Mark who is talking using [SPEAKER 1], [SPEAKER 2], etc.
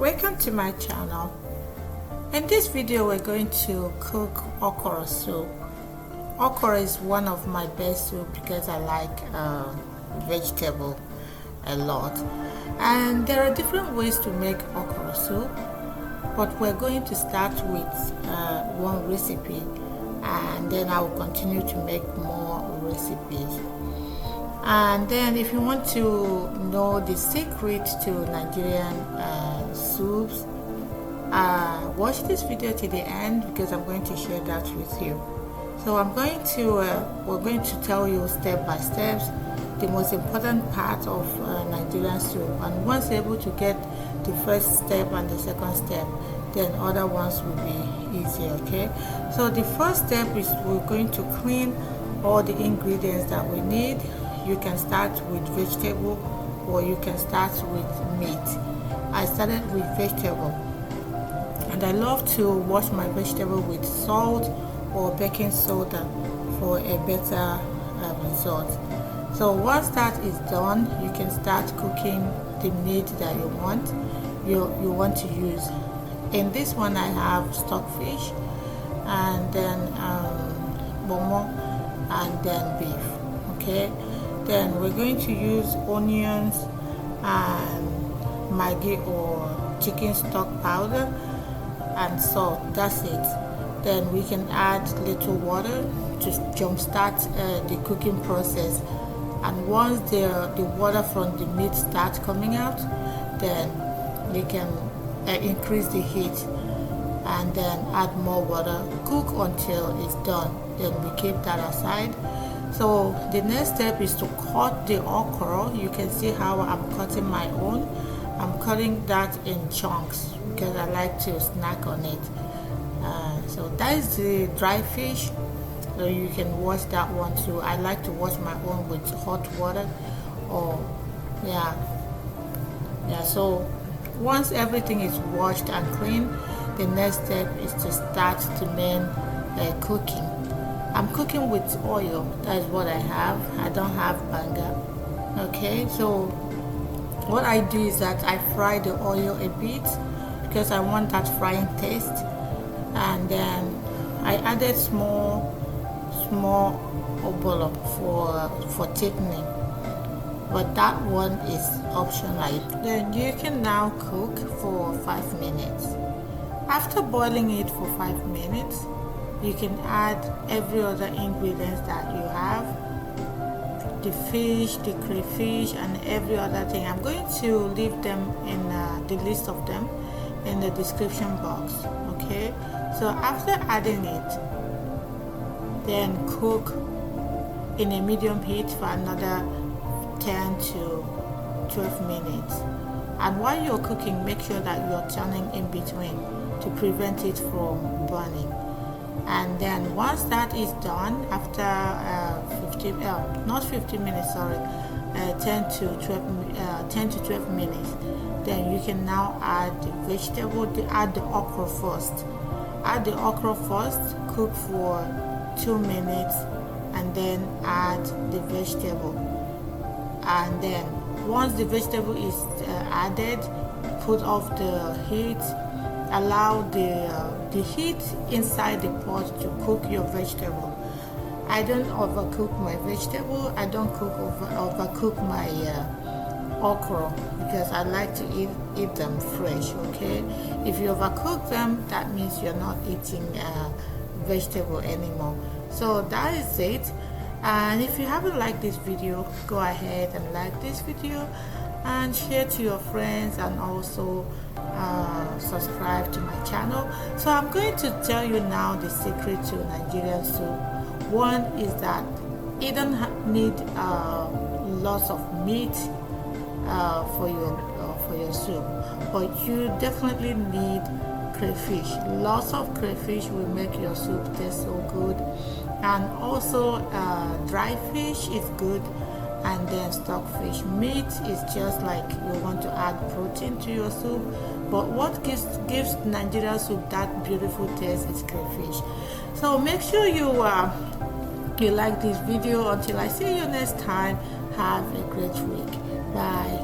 [SPEAKER 1] Welcome to my channel. In this video we're going to cook okra soup. Okra is one of my best soup because I like vegetable a lot, and there are different ways to make okra soup, but we're going to start with one recipe, and then I will continue to make more recipes. And then if you want to know the secret to Nigerian soups, watch this video to the end because I'm going to share that with you. So we're going to tell you step by step the most important part of Nigerian soup, and once you're able to get the first step and the second step, then other ones will be easier. Okay, so the first step is we're going to clean all the ingredients that we need. You can start with vegetable or you can start with meat. I started with vegetable, and I love to wash my vegetable with salt or baking soda for a better result. So once that is done, you can start cooking the meat that you want to use. In this one I have stockfish, and then momo, and then beef. Okay, then we're going to use onions and Maggi or chicken stock powder and salt. That's it. Then we can add little water to jumpstart the cooking process, and once the water from the meat starts coming out, then we can increase the heat and then add more water, cook until it's done, then we keep that aside. So the next step is to cut the okra. You can see how I'm cutting my own. I'm cutting that in chunks because I like to snack on it. So that is the dry fish, so you can wash that one too. I like to wash my own with hot water, or so once everything is washed and clean, the next step is to start the main cooking. I'm cooking with oil. That is what I have. I don't have banga. Okay, so what I do is that I fry the oil a bit because I want that frying taste, and then I added small obolo for thickening, but that one is optional. Then you can now cook for 5 minutes. After boiling it for 5 minutes, you can add every other ingredients that you have, the fish, the crayfish, and every other thing. I'm going to leave them in the list of them in the description box. Okay, so after adding it, then cook in a medium heat for another 10 to 12 minutes. And while you're cooking, make sure that you're turning in between to prevent it from burning. And then once that is done, after 10 to 12 minutes, then you can now add the vegetable. Add the okra first. Add the okra first, cook for 2 minutes, and then add the vegetable. And then once the vegetable is added, put off the heat. Allow the heat inside the pot to cook your vegetable. I don't overcook my vegetable. I don't overcook my okra because I like to eat them fresh. Okay, if you overcook them, that means you're not eating vegetable anymore. So that is it. And if you haven't liked this video, go ahead and like this video and share to your friends, and also subscribe to my channel. So I'm going to tell you now the secret to Nigerian soup. One is that you don't need lots of meat for your soup, but you definitely need crayfish. Lots of crayfish will make your soup taste so good, and also dry fish is good, and then stockfish. Meat is just like you want to add protein to your soup, but what gives Nigerian soup that beautiful taste is crayfish. So make sure you like this video. Until I see you next time, have a great week. Bye.